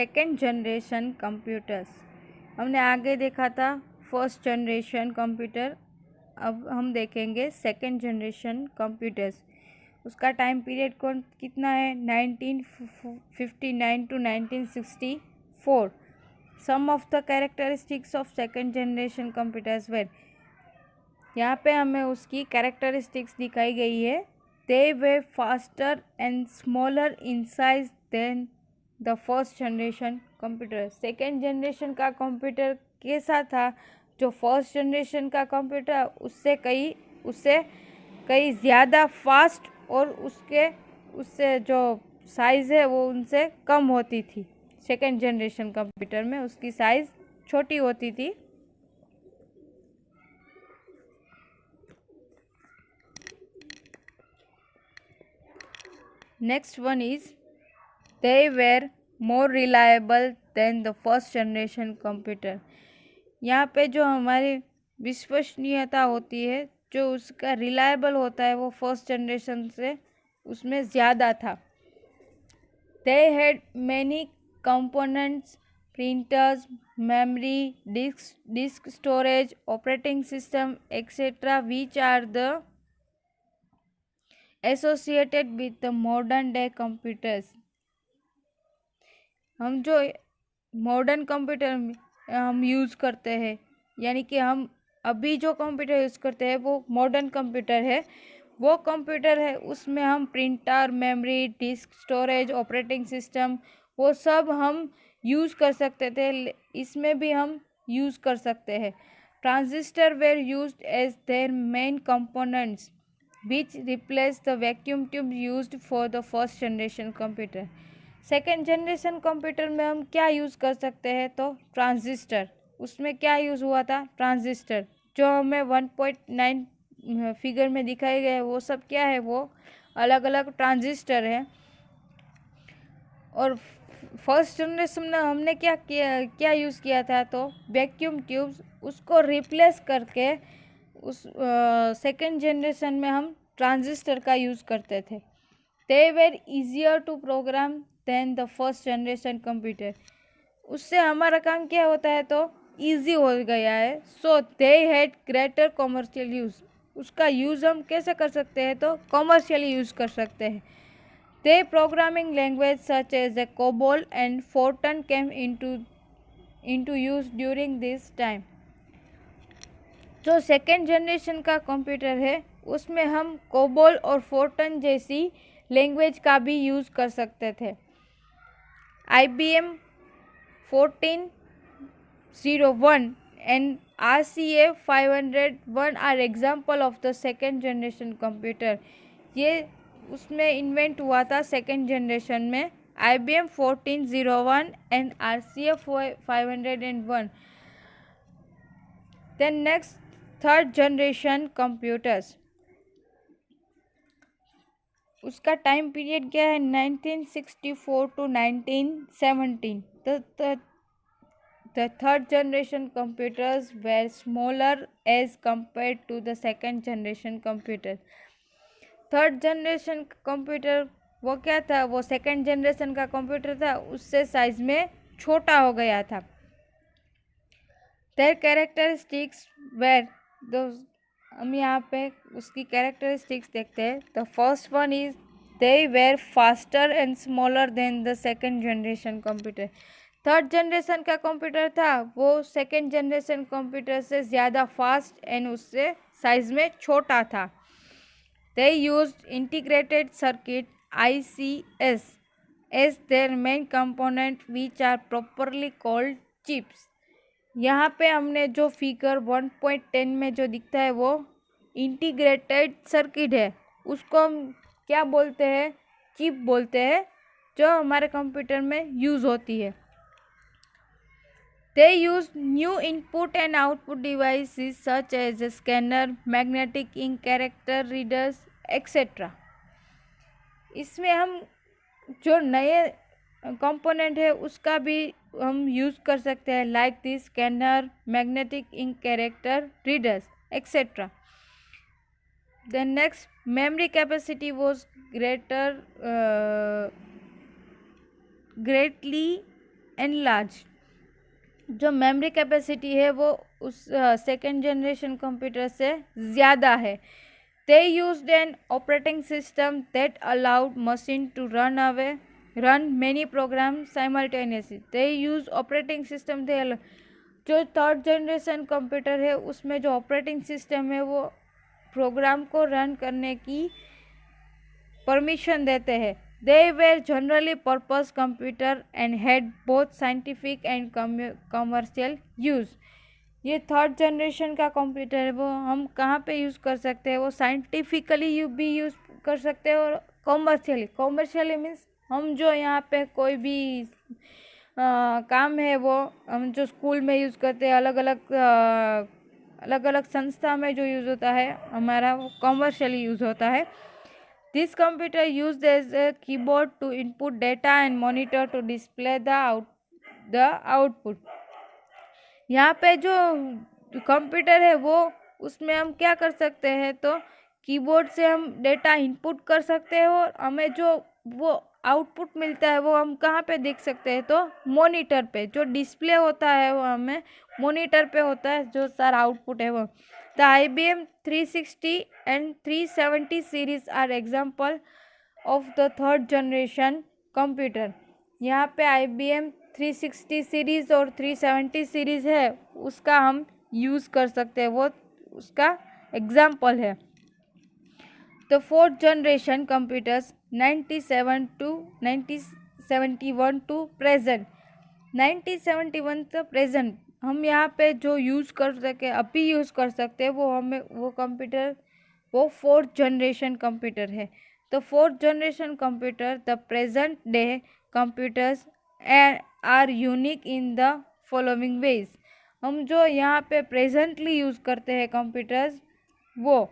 Second generation computers. हमने आगे देखा था फर्स्ट जनरेशन कंप्यूटर, अब हम देखेंगे सेकेंड जनरेशन कंप्यूटर्स। उसका टाइम पीरियड कितना है? 1959 to 1964। Some of the characteristics of second generation computers were, यहाँ पे हमें उसकी कैरेक्टरिस्टिक्स दिखाई गई है। They were faster and smaller in size than the first generation computer. Second generation का कंप्यूटर कैसा था? जो फर्स्ट जनरेशन का कंप्यूटर उससे कई ज़्यादा फास्ट और उससे जो साइज़ है वो उनसे कम होती थी। सेकेंड जनरेशन कंप्यूटर में उसकी साइज़ छोटी होती थी। Next one is they were more reliable than the first generation computer। यहाँ पे जो हमारी विश्वसनीयता होती है, जो उसका रिलायबल होता है, वो फर्स्ट जनरेशन से उसमें ज़्यादा था। they had many components, printers, memory, disk storage, operating system, etc. which are the associated with the modern day computers। हम जो मॉडर्न कंप्यूटर हम यूज़ करते हैं, यानी कि हम अभी जो कंप्यूटर यूज़ करते हैं वो मॉडर्न कंप्यूटर है। वो कंप्यूटर है उसमें हम printer, memory, disk storage, operating system वो सब हम यूज़ कर सकते थे। इसमें भी हम यूज़ कर सकते हैं। Transistor were used as their main components which replace the vacuum tube used for the first generation computer. Second generation computer में हम क्या यूज़ कर सकते हैं? तो ट्रांजिस्टर। उसमें क्या यूज़ हुआ था? ट्रांजिस्टर। जो हमें 1.9 फिगर में दिखाए गए वो सब क्या है? वो अलग अलग ट्रांजिस्टर है। और फर्स्ट जनरेशन में हमने क्या यूज़ किया था? तो वैक्यूम ट्यूब्स। उसको रिप्लेस करके उस सेकेंड जनरेशन में हम ट्रांजिस्टर का यूज़ करते थे। They were easier to program than the first generation computer. उससे हमारा काम क्या होता है? तो ईजी हो गया है। So they had greater commercial use. उसका यूज़ हम कैसे कर सकते हैं? तो कॉमर्शियली यूज़ कर सकते हैं। They programming language such as a COBOL and FORTRAN came into use during this time. जो सेकेंड जनरेशन का कंप्यूटर है उसमें हम कोबोल और फोर्टन जैसी लैंग्वेज का भी यूज़ कर सकते थे। IBM 1401 and RCA 501 are example of the second generation computer। ये उसमें इन्वेंट हुआ था सेकेंड जनरेशन में। IBM 1401 and RCA 501। Then next, third generation computers. उसका टाइम पीरियड क्या है? 1964 to 1917। The third generation computers were smaller as compared to the second generation computer। Third generation computer वो क्या था? वो सेकेंड जनरेशन का computer था, उससे साइज में छोटा हो गया था। Their characteristics were those। हम यहाँ पे उसकी कैरेक्टरिस्टिक्स देखते हैं। The first one is they were faster and smaller than the second generation computer. Third generation का कंप्यूटर था वो सेकेंड जनरेशन कंप्यूटर से ज़्यादा फास्ट एंड उससे साइज में छोटा था। They used integrated circuit ICS as their main component which are properly called chips. यहाँ पे हमने जो फिगर 1.10 में जो दिखता है वो इंटीग्रेटेड सर्किट है, उसको हम क्या बोलते हैं? चिप बोलते हैं, जो हमारे कंप्यूटर में यूज़ होती है। They use new input and output devices such as a scanner, magnetic ink, character readers etcetera. इसमें हम जो नए कंपोनेंट है उसका भी हम यूज़ कर सकते हैं, like this scanner, magnetic ink, character readers etcetera. The next, memory capacity was greatly enlarge. जो मेमोरी कैपेसिटी है वो उस सेकेंड जनरेशन कंप्यूटर से ज़्यादा है। They used an operating system that allowed machine to run many programs simultaneously. They use operating system जो third generation computer है उसमें जो ऑपरेटिंग सिस्टम है वो प्रोग्राम को रन करने की परमिशन देते हैं। They were generally purpose computer and had both scientific and commercial use. ये थर्ड जनरेशन का कंप्यूटर है वो हम कहाँ पे यूज़ कर सकते हैं, वो साइंटिफिकली भी यूज़ कर सकते हैं और कॉमर्शियली मीन्स हम जो यहाँ पे कोई भी काम है वो हम जो स्कूल में यूज़ करते हैं, अलग अलग संस्था में जो यूज़ होता है हमारा वो कॉमर्शियली यूज़ होता है। This computer use as a keyboard to input data and monitor to display the output. यहाँ पे जो कंप्यूटर है वो उसमें हम क्या कर सकते हैं, तो कीबोर्ड से हम डेटा इनपुट कर सकते हैं और हमें जो वो आउटपुट मिलता है वो हम कहाँ पे देख सकते हैं, तो मॉनिटर पे जो डिस्प्ले होता है वो हमें मॉनिटर पे होता है जो सारा आउटपुट है वो। The IBM 360 and 370 series are example of the third generation computer. यहाँ पे IBM 360 सीरीज़ और 370 सीरीज़ है उसका हम यूज़ कर सकते हैं, वो उसका एग्जाम्पल है। The fourth generation computers 97 to 1971 to present. 1971 से प्रेजेंट हम यहाँ पे जो यूज़ कर सके अभी यूज़ कर सकते हैं वो हमें वो कंप्यूटर वो फोर्थ जनरेशन कंप्यूटर है। The fourth generation computer the present day computers are unique in the following ways. हम जो यहाँ पे प्रेजेंटली यूज़ करते हैं कंप्यूटर्स वो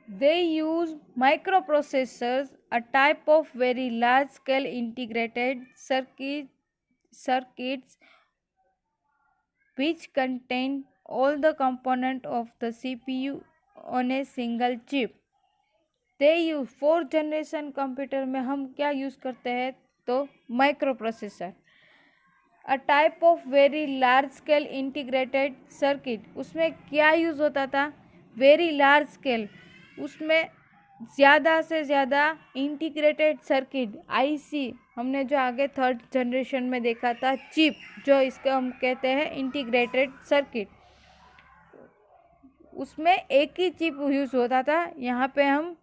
they use microprocessors, a type of very large scale integrated circuits which contain all the components of the CPU on a single chip. They use fourth generation computer में हम क्या use करते हैं, तो micro processor. A type of very large scale integrated circuit, उसमें क्या use होता था, वेरी लार्ज स्केल, उसमें ज़्यादा से ज़्यादा इंटीग्रेटेड सर्किट IC, हमने जो आगे थर्ड जनरेशन में देखा था चिप, जो इसको हम कहते हैं इंटीग्रेटेड सर्किट, उसमें एक ही चिप यूज़ होता था। यहाँ पे हम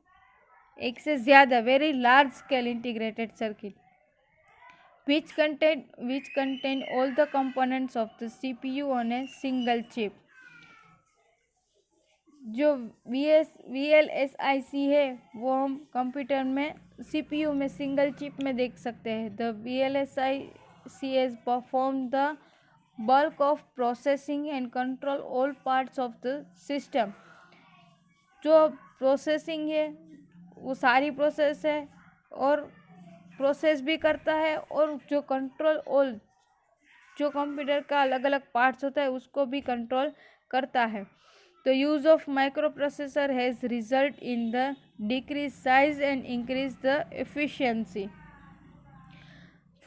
एक से ज़्यादा very large scale integrated circuit which contain all the components of the CPU on a single chip। जो VLSIC है वो हम कंप्यूटर में CPU में सिंगल चिप में देख सकते हैं। The VLSIC has performed the bulk of processing and control all parts of the system। जो प्रोसेसिंग है वो सारी प्रोसेस है और प्रोसेस भी करता है और जो कंट्रोल ऑल जो कंप्यूटर का अलग अलग पार्ट्स होता है उसको भी कंट्रोल करता है। The use of microprocessor has result in the decrease size and increase the efficiency।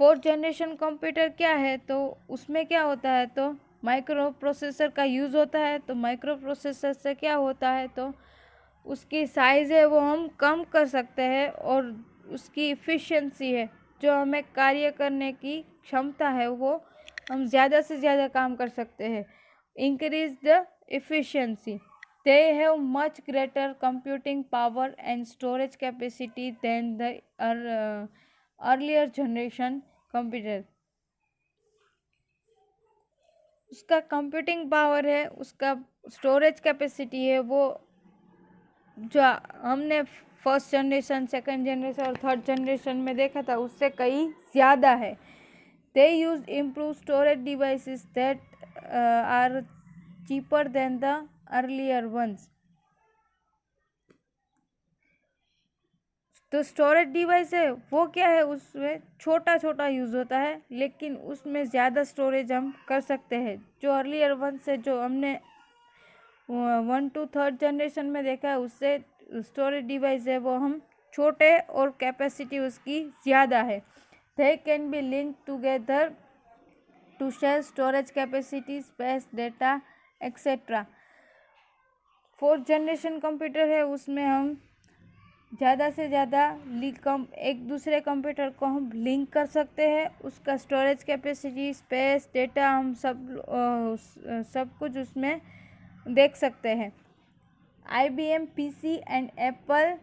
Fourth generation computer क्या है, तो उसमें क्या होता है, तो माइक्रो प्रोसेसर का यूज़ होता है। तो माइक्रो प्रोसेसर से क्या होता है, तो उसकी साइज़ है वो हम कम कर सकते हैं और उसकी इफ़िशियंसी है जो हमें कार्य करने की क्षमता है वो हम ज़्यादा से ज़्यादा काम कर सकते हैं। Increase the efficiency। They have much greater computing power and storage capacity than the earlier generation computer। उसका कंप्यूटिंग पावर है, उसका स्टोरेज कैपेसिटी है वो जो हमने फर्स्ट जनरेशन, सेकंड जनरेशन और थर्ड जनरेशन में देखा था उससे कई ज़्यादा है। They use improved storage devices that are cheaper than the earlier ones। तो स्टोरेज डिवाइस है वो क्या है, उसमें छोटा छोटा यूज़ होता है लेकिन उसमें ज़्यादा स्टोरेज हम कर सकते हैं। जो अर्लियर वन से जो हमने 1 to 3rd जनरेशन में देखा है उससे स्टोरेज डिवाइस है वो हम छोटे और कैपेसिटी उसकी ज़्यादा है। They can be link together to share storage capacity, space, data etcetera. 4th generation computer है, उसमें हम ज़्यादा से ज़्यादा एक दूसरे कंप्यूटर को हम लिंक कर सकते हैं। उसका स्टोरेज कैपेसिटी, स्पेस, डेटा हम सब कुछ उसमें देख सकते हैं। IBM PC and Apple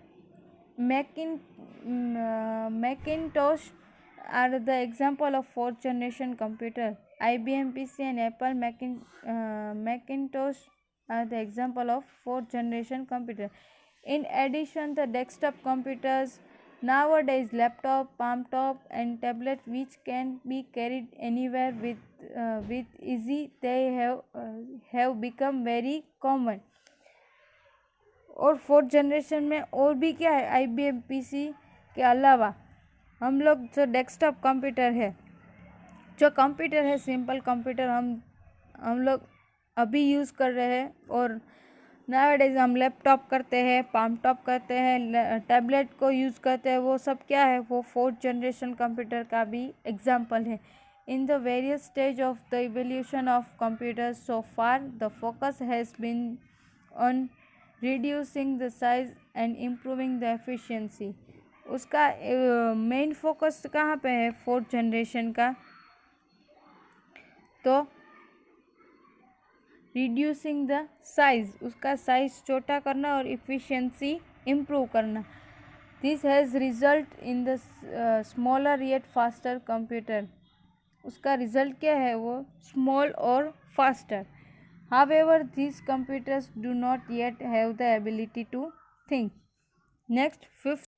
Macintosh are the example of 4th generation computer. IBM PC and Apple Macintosh are the example of 4th generation computer. In addition, the desktop computers nowadays, laptop, palm top, and tablet, which can be carried anywhere with easy, they have become very common. और 4th generation में और भी क्या है, IBM PC के अलावा हम लोग जो डेस्कटॉप कंप्यूटर है, जो कंप्यूटर है सिंपल कंप्यूटर हम लोग अभी यूज़ कर रहे हैं। और नाउअडेज हम लैपटॉप करते हैं, पाम टॉप करते हैं, टैबलेट को यूज़ करते हैं, वो सब क्या है, वो 4th जनरेशन कंप्यूटर का भी एग्जाम्पल है। In the various stage of the evolution of computers so far, the focus has been on reducing the size and improving the efficiency. उसका मेन फोकस कहाँ पे है 4th जनरेशन का, तो reducing the size, उसका size छोटा करना और इफ़िशियंसी इम्प्रूव करना। This has result in the smaller yet faster computer. उसका रिजल्ट क्या है, वो स्मॉल और faster. However, these computers do not yet have the ability to think. Next, 5th